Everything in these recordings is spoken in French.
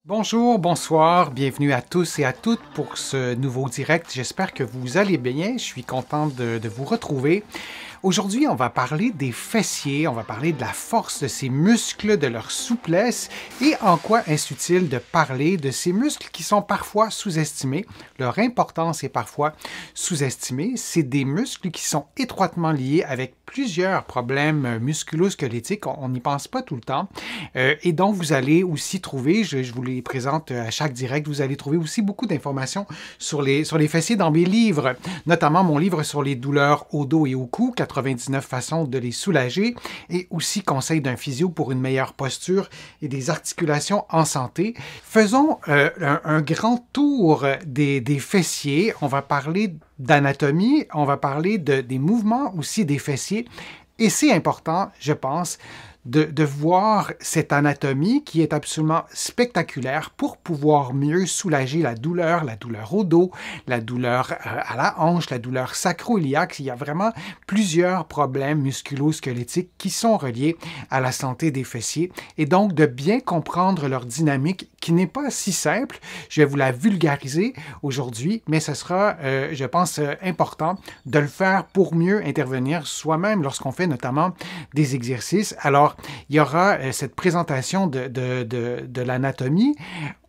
Bonjour, bonsoir, bienvenue à tous et à toutes pour ce nouveau direct. J'espère que vous allez bien, je suis content de vous retrouver. Aujourd'hui, on va parler des fessiers, on va parler de la force de ces muscles, de leur souplesse et en quoi est-ce utile de parler de ces muscles qui sont parfois sous-estimés. Leur importance est parfois sous-estimée. C'est des muscles qui sont étroitement liés avec plusieurs problèmes musculo-squelettiques. On n'y pense pas tout le temps. Et donc, vous allez aussi trouver, je vous les présente à chaque direct, vous allez trouver aussi beaucoup d'informations sur les fessiers dans mes livres, notamment mon livre sur les douleurs au dos et au cou, 99 façons de les soulager, et aussi conseils d'un physio pour une meilleure posture et des articulations en santé. Faisons un grand tour des fessiers. On va parler d'anatomie, on va parler des mouvements aussi des fessiers. Et c'est important, je pense, de voir cette anatomie qui est absolument spectaculaire pour pouvoir mieux soulager la douleur au dos, la douleur à la hanche, la douleur sacro-iliaque. Il y a vraiment plusieurs problèmes musculo-squelettiques qui sont reliés à la santé des fessiers et donc de bien comprendre leur dynamique qui n'est pas si simple. Je vais vous la vulgariser aujourd'hui, mais ce sera, je pense, important de le faire pour mieux intervenir soi-même lorsqu'on fait notamment des exercices. Alors, il y aura cette présentation de l'anatomie.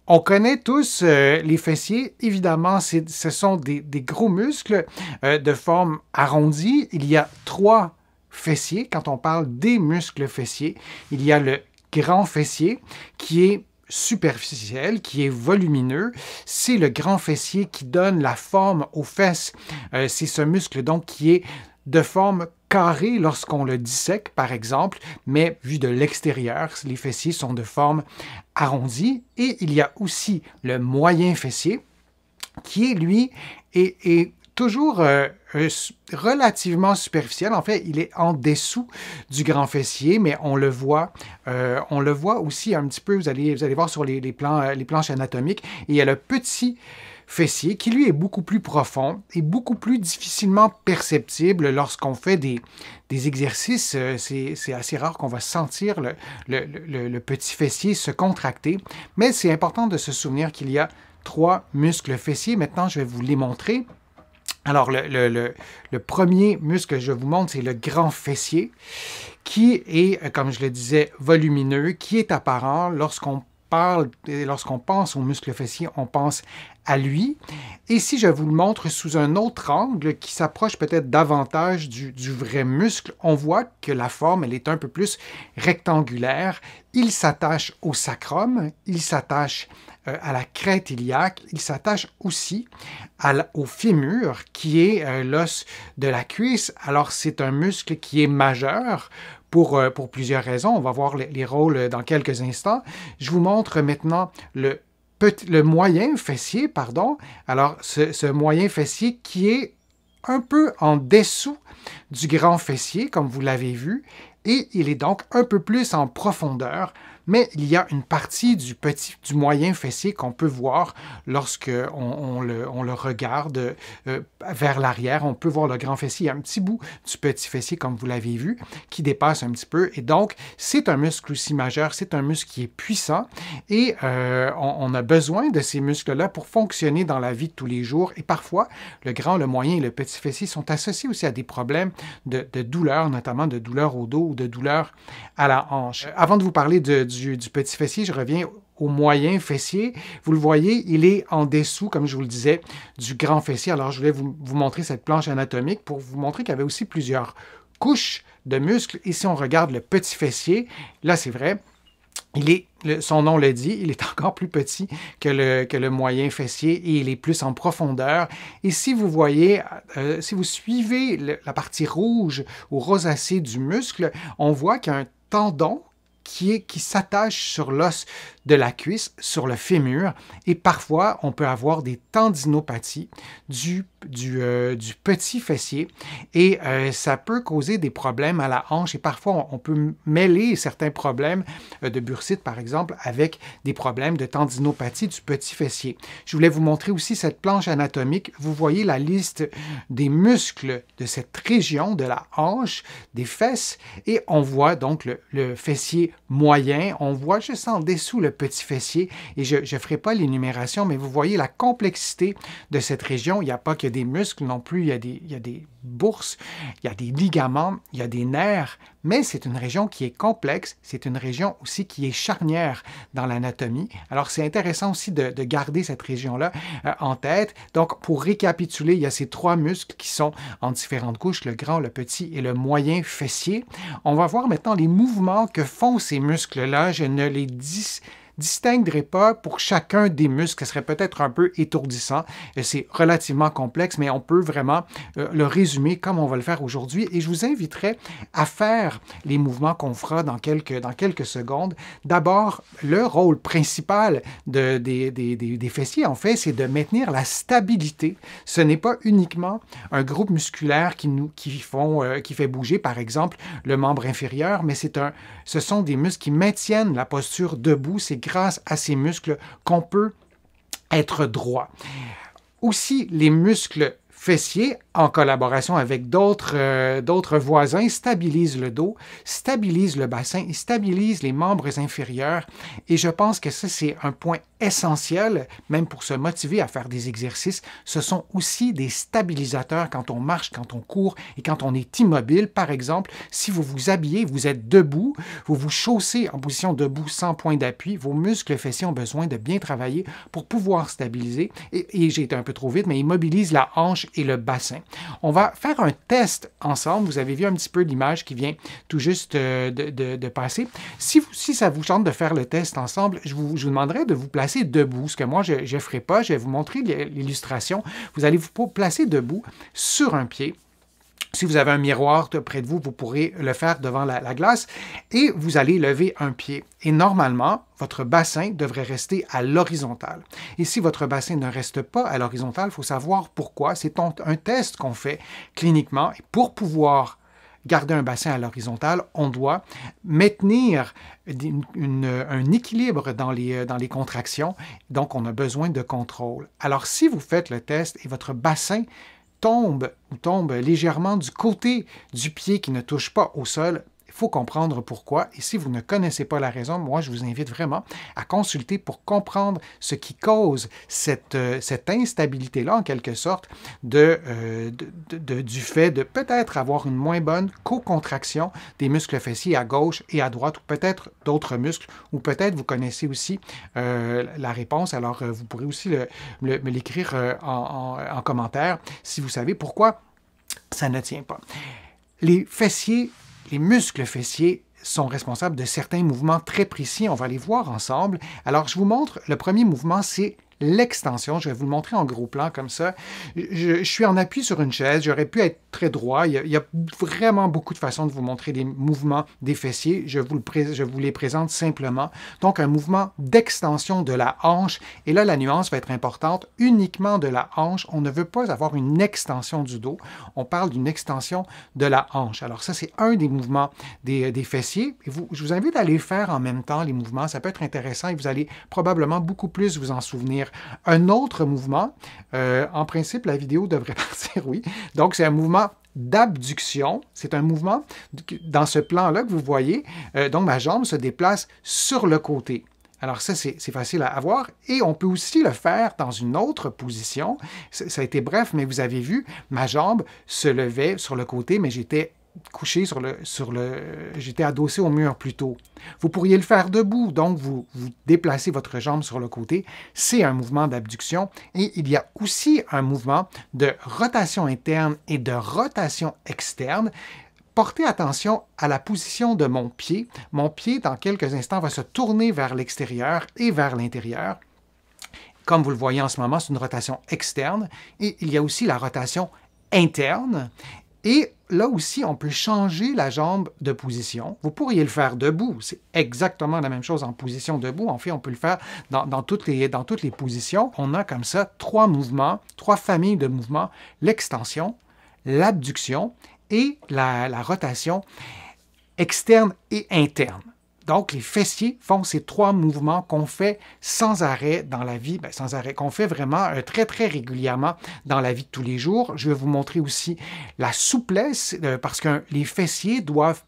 On connaît tous les fessiers. Évidemment, ce sont des gros muscles de forme arrondie. Il y a 3 fessiers. Quand on parle des muscles fessiers, il y a le grand fessier qui est superficiel, qui est volumineux. C'est le grand fessier qui donne la forme aux fesses. C'est ce muscle donc qui est de forme carrée lorsqu'on le dissèque, par exemple, mais vu de l'extérieur, les fessiers sont de forme arrondie. Et il y a aussi le moyen fessier, qui, lui, est toujours relativement superficiel. En fait, il est en dessous du grand fessier, mais on le voit aussi un petit peu, vous allez voir sur les planches anatomiques. Et il y a le petit fessier qui, lui, est beaucoup plus profond et beaucoup plus difficilement perceptible lorsqu'on fait des exercices. C'est assez rare qu'on va sentir le petit fessier se contracter, mais c'est important de se souvenir qu'il y a 3 muscles fessiers. Maintenant, je vais vous les montrer. Alors, le premier muscle que je vous montre, c'est le grand fessier, qui est, comme je le disais, volumineux, qui est apparent. Lorsqu'on pense au muscle fessier, on pense à lui. Et si je vous le montre sous un autre angle qui s'approche peut-être davantage du vrai muscle, on voit que la forme, elle est un peu plus rectangulaire. Il s'attache au sacrum, il s'attache à la crête iliaque, il s'attache aussi au fémur, qui est l'os de la cuisse. Alors, c'est un muscle qui est majeur pour plusieurs raisons. On va voir les rôles dans quelques instants. Je vous montre maintenant le moyen fessier, pardon. Alors, ce moyen fessier qui est un peu en dessous du grand fessier, comme vous l'avez vu, et il est donc un peu plus en profondeur, mais il y a une partie du moyen fessier qu'on peut voir lorsque on le regarde vers l'arrière. On peut voir le grand fessier. Il y a un petit bout du petit fessier, comme vous l'avez vu, qui dépasse un petit peu. Et donc, c'est un muscle aussi majeur. C'est un muscle qui est puissant et on a besoin de ces muscles-là pour fonctionner dans la vie de tous les jours. Et parfois, le grand, le moyen et le petit fessier sont associés aussi à des problèmes de douleur, notamment de douleur au dos ou de douleur à la hanche. Avant de vous parler du petit fessier, je reviens au moyen fessier. Vous le voyez, il est en dessous, comme je vous le disais, du grand fessier. Alors, je voulais vous montrer cette planche anatomique pour vous montrer qu'il y avait aussi plusieurs couches de muscles. Et si on regarde le petit fessier, là, c'est vrai, son nom le dit, il est encore plus petit que le moyen fessier et il est plus en profondeur. Et si vous voyez, si vous suivez la partie rouge ou rosacée du muscle, on voit qu'il y a un tendon qui s'attache sur l'os de la cuisse, sur le fémur, et parfois on peut avoir des tendinopathies du petit fessier et ça peut causer des problèmes à la hanche et parfois on peut mêler certains problèmes de bursite par exemple avec des problèmes de tendinopathie du petit fessier. Je voulais vous montrer aussi cette planche anatomique. Vous voyez la liste des muscles de cette région de la hanche, des fesses, et on voit donc le fessier moyen, on voit juste en dessous le petit fessier. Et je ne ferai pas l'énumération, mais vous voyez la complexité de cette région. Il n'y a pas que des muscles non plus, il y a des bourses, il y a des ligaments, il y a des nerfs, mais c'est une région qui est complexe, c'est une région aussi qui est charnière dans l'anatomie. Alors, c'est intéressant aussi de garder cette région-là en tête. Donc, pour récapituler, il y a ces trois muscles qui sont en différentes couches, le grand, le petit et le moyen fessier. On va voir maintenant les mouvements que font ces muscles-là. Je ne les distinguerai pas pour chacun des muscles. Ce serait peut-être un peu étourdissant. C'est relativement complexe, mais on peut vraiment le résumer comme on va le faire aujourd'hui. Et je vous inviterai à faire les mouvements qu'on fera dans quelques secondes. D'abord, le rôle principal des fessiers, en fait, c'est de maintenir la stabilité. Ce n'est pas uniquement un groupe musculaire qui fait bouger, par exemple, le membre inférieur, mais ce sont des muscles qui maintiennent la posture debout. C'est grâce à ces muscles qu'on peut être droit. Aussi, les muscles fessiers, en collaboration avec d'autres voisins, stabilisent le dos, stabilisent le bassin et stabilisent les membres inférieurs. Et je pense que ça, c'est un point essentiel, même pour se motiver à faire des exercices. Ce sont aussi des stabilisateurs quand on marche, quand on court et quand on est immobile. Par exemple, si vous vous habillez, vous êtes debout, vous vous chaussez en position debout sans point d'appui, vos muscles fessiers ont besoin de bien travailler pour pouvoir stabiliser. Et j'ai été un peu trop vite, mais ils mobilisent la hanche et le bassin. On va faire un test ensemble. Vous avez vu un petit peu l'image qui vient tout juste de passer. Si ça vous chante de faire le test ensemble, je vous demanderai de vous placer debout, ce que moi, je ne ferai pas. Je vais vous montrer l'illustration. Vous allez vous placer debout sur un pied. Si vous avez un miroir près de vous, vous pourrez le faire devant la glace et vous allez lever un pied. Et normalement, votre bassin devrait rester à l'horizontale. Et si votre bassin ne reste pas à l'horizontale, il faut savoir pourquoi. C'est un test qu'on fait cliniquement. Et pour pouvoir garder un bassin à l'horizontale, on doit maintenir un équilibre dans les contractions. Donc, on a besoin de contrôle. Alors, si vous faites le test et votre bassin tombe légèrement du côté du pied qui ne touche pas au sol, il faut comprendre pourquoi. Et si vous ne connaissez pas la raison, moi, je vous invite vraiment à consulter pour comprendre ce qui cause cette instabilité-là, en quelque sorte, du fait de peut-être avoir une moins bonne co-contraction des muscles fessiers à gauche et à droite, ou peut-être d'autres muscles, ou peut-être vous connaissez aussi la réponse. Alors, vous pourrez aussi me l'écrire en commentaire si vous savez pourquoi ça ne tient pas. Les muscles fessiers sont responsables de certains mouvements très précis. On va les voir ensemble. Alors, je vous montre, le premier mouvement, c'est l'extension. Je vais vous le montrer en gros plan comme ça. Je suis en appui sur une chaise. J'aurais pu être très droit. Il y a vraiment beaucoup de façons de vous montrer les mouvements des fessiers. Je vous les présente simplement. Donc, un mouvement d'extension de la hanche. Et là, la nuance va être importante. Uniquement de la hanche. On ne veut pas avoir une extension du dos. On parle d'une extension de la hanche. Alors, ça, c'est un des mouvements des fessiers. Et je vous invite à les faire en même temps, les mouvements. Ça peut être intéressant et vous allez probablement beaucoup plus vous en souvenir. Un autre mouvement, en principe, la vidéo devrait partir, oui. Donc, c'est un mouvement d'abduction. C'est un mouvement dans ce plan-là que vous voyez. Donc, ma jambe se déplace sur le côté. Alors ça, c'est facile à voir. Et on peut aussi le faire dans une autre position. Ça a été bref, mais vous avez vu, ma jambe se levait sur le côté, mais j'étais couché j'étais adossé au mur plutôt. Vous pourriez le faire debout, donc vous déplacez votre jambe sur le côté. C'est un mouvement d'abduction. Et il y a aussi un mouvement de rotation interne et de rotation externe. Portez attention à la position de mon pied. Mon pied, dans quelques instants, va se tourner vers l'extérieur et vers l'intérieur. Comme vous le voyez en ce moment, c'est une rotation externe. Et il y a aussi la rotation interne. Et là aussi, on peut changer la jambe de position. Vous pourriez le faire debout. C'est exactement la même chose en position debout. En fait, on peut le faire dans toutes les positions. On a comme ça trois mouvements, trois familles de mouvements. L'extension, l'abduction et la rotation externe et interne. Donc, les fessiers font ces trois mouvements qu'on fait sans arrêt dans la vie, sans arrêt, qu'on fait vraiment très, très régulièrement dans la vie de tous les jours. Je vais vous montrer aussi la souplesse, parce que les fessiers doivent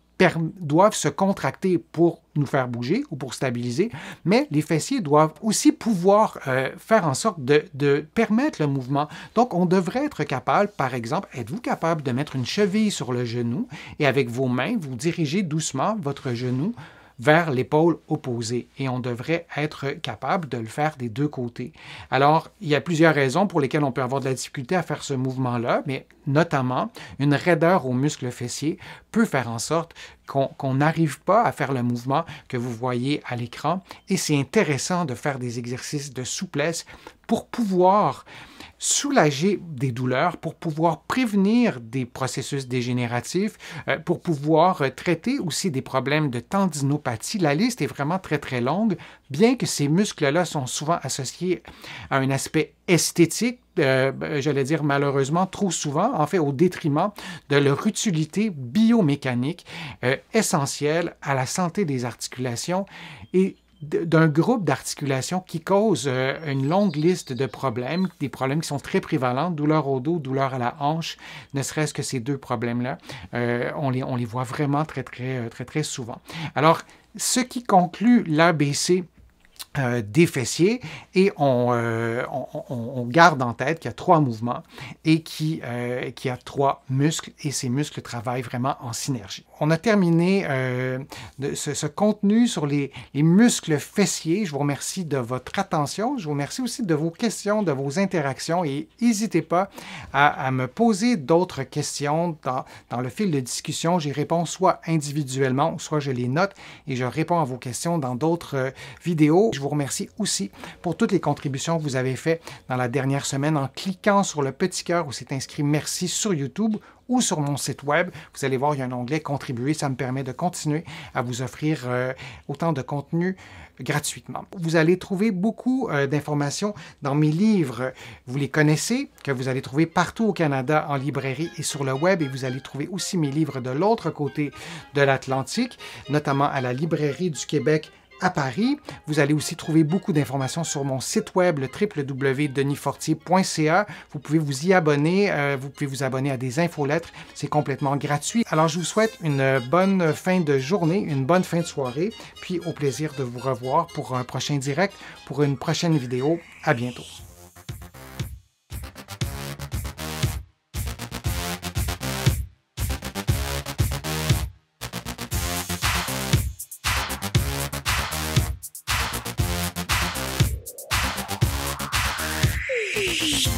doivent se contracter pour nous faire bouger ou pour stabiliser, mais les fessiers doivent aussi pouvoir faire en sorte de permettre le mouvement. Donc, on devrait être capable, par exemple, êtes-vous capable de mettre une cheville sur le genou et avec vos mains, vous dirigez doucement votre genou vers l'épaule opposée et on devrait être capable de le faire des deux côtés. Alors, il y a plusieurs raisons pour lesquelles on peut avoir de la difficulté à faire ce mouvement-là, mais notamment une raideur au muscle fessier peut faire en sorte qu'on n'arrive pas à faire le mouvement que vous voyez à l'écran et c'est intéressant de faire des exercices de souplesse pour pouvoir soulager des douleurs, pour pouvoir prévenir des processus dégénératifs, pour pouvoir traiter aussi des problèmes de tendinopathie. La liste est vraiment très, très longue, bien que ces muscles-là sont souvent associés à un aspect esthétique, j'allais dire malheureusement trop souvent, en fait au détriment de leur utilité biomécanique essentielle à la santé des articulations et d'un groupe d'articulations qui cause une longue liste de problèmes, des problèmes qui sont très prévalents, douleur au dos, douleur à la hanche, ne serait-ce que ces deux problèmes-là, on les voit vraiment très souvent. Alors, ce qui conclut l'ABC des fessiers et on garde en tête qu'il y a 3 mouvements et qu'il y a 3 muscles et ces muscles travaillent vraiment en synergie. On a terminé ce contenu sur les muscles fessiers. Je vous remercie de votre attention. Je vous remercie aussi de vos questions, de vos interactions et n'hésitez pas à me poser d'autres questions dans le fil de discussion. J'y réponds soit individuellement, soit je les note et je réponds à vos questions dans d'autres vidéos. Je vous remercie aussi pour toutes les contributions que vous avez faites dans la dernière semaine en cliquant sur le petit cœur où c'est inscrit « Merci » sur YouTube ou sur mon site web. Vous allez voir, il y a un onglet « Contribuer ». Ça me permet de continuer à vous offrir autant de contenu gratuitement. Vous allez trouver beaucoup d'informations dans mes livres. Vous les connaissez, que vous allez trouver partout au Canada en librairie et sur le web. Et vous allez trouver aussi mes livres de l'autre côté de l'Atlantique, notamment à la Librairie du Québec à Paris. Vous allez aussi trouver beaucoup d'informations sur mon site web, le www.denisfortier.ca. Vous pouvez vous y abonner, vous pouvez vous abonner à des infolettres, c'est complètement gratuit. Alors, je vous souhaite une bonne fin de journée, une bonne fin de soirée, puis au plaisir de vous revoir pour un prochain direct, pour une prochaine vidéo. À bientôt. Shh.